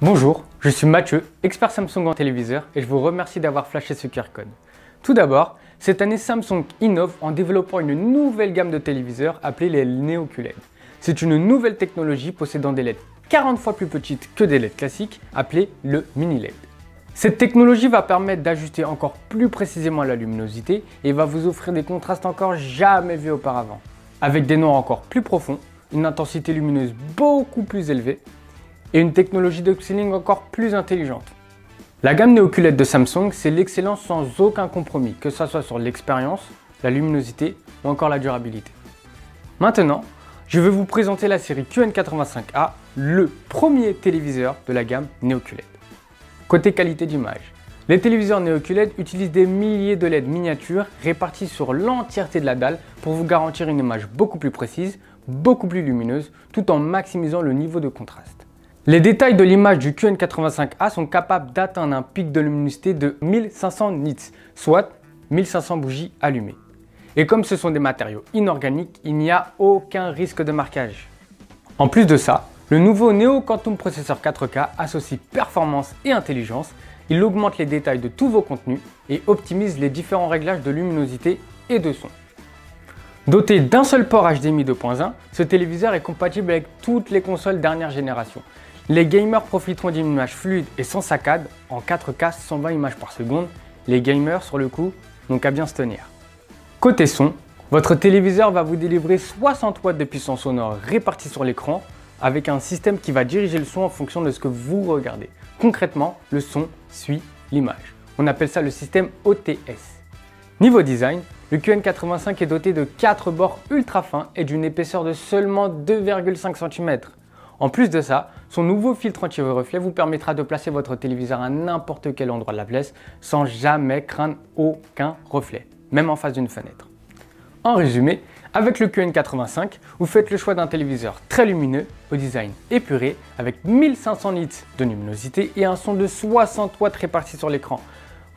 Bonjour, je suis Mathieu, expert Samsung en téléviseur et je vous remercie d'avoir flashé ce QR code. Tout d'abord, cette année Samsung innove en développant une nouvelle gamme de téléviseurs appelée les Neo QLED. C'est une nouvelle technologie possédant des LED 40 fois plus petites que des LED classiques appelées le mini LED. Cette technologie va permettre d'ajuster encore plus précisément la luminosité et va vous offrir des contrastes encore jamais vus auparavant. Avec des noirs encore plus profonds, une intensité lumineuse beaucoup plus élevée et une technologie d'upscaling encore plus intelligente. La gamme Neo QLED de Samsung, c'est l'excellence sans aucun compromis, que ce soit sur l'expérience, la luminosité ou encore la durabilité. Maintenant, je vais vous présenter la série QN85A, le premier téléviseur de la gamme Neo QLED. Côté qualité d'image, les téléviseurs Neo QLED utilisent des milliers de LED miniatures répartis sur l'entièreté de la dalle pour vous garantir une image beaucoup plus précise, beaucoup plus lumineuse, tout en maximisant le niveau de contraste. Les détails de l'image du QN85A sont capables d'atteindre un pic de luminosité de 1500 nits, soit 1500 bougies allumées. Et comme ce sont des matériaux inorganiques, il n'y a aucun risque de marquage. En plus de ça, le nouveau Neo Quantum Processor 4K associe performance et intelligence, il augmente les détails de tous vos contenus et optimise les différents réglages de luminosité et de son. Doté d'un seul port HDMI 2.1, ce téléviseur est compatible avec toutes les consoles dernière génération. Les gamers profiteront d'une image fluide et sans saccade en 4K 120 images par seconde. Les gamers, sur le coup, n'ont qu'à bien se tenir. Côté son, votre téléviseur va vous délivrer 60 watts de puissance sonore répartie sur l'écran avec un système qui va diriger le son en fonction de ce que vous regardez. Concrètement, le son suit l'image. On appelle ça le système OTS. Niveau design, le QN85 est doté de 4 bords ultra fins et d'une épaisseur de seulement 2,5 cm. En plus de ça, son nouveau filtre anti-reflet vous permettra de placer votre téléviseur à n'importe quel endroit de la pièce sans jamais craindre aucun reflet, même en face d'une fenêtre. En résumé, avec le QN85, vous faites le choix d'un téléviseur très lumineux, au design épuré, avec 1500 nits de luminosité et un son de 60 watts réparti sur l'écran.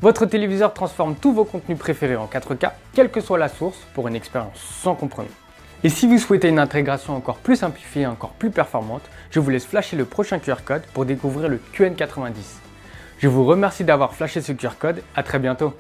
Votre téléviseur transforme tous vos contenus préférés en 4K, quelle que soit la source, pour une expérience sans compromis. Et si vous souhaitez une intégration encore plus simplifiée et encore plus performante, je vous laisse flasher le prochain QR code pour découvrir le QN90. Je vous remercie d'avoir flashé ce QR code, à très bientôt.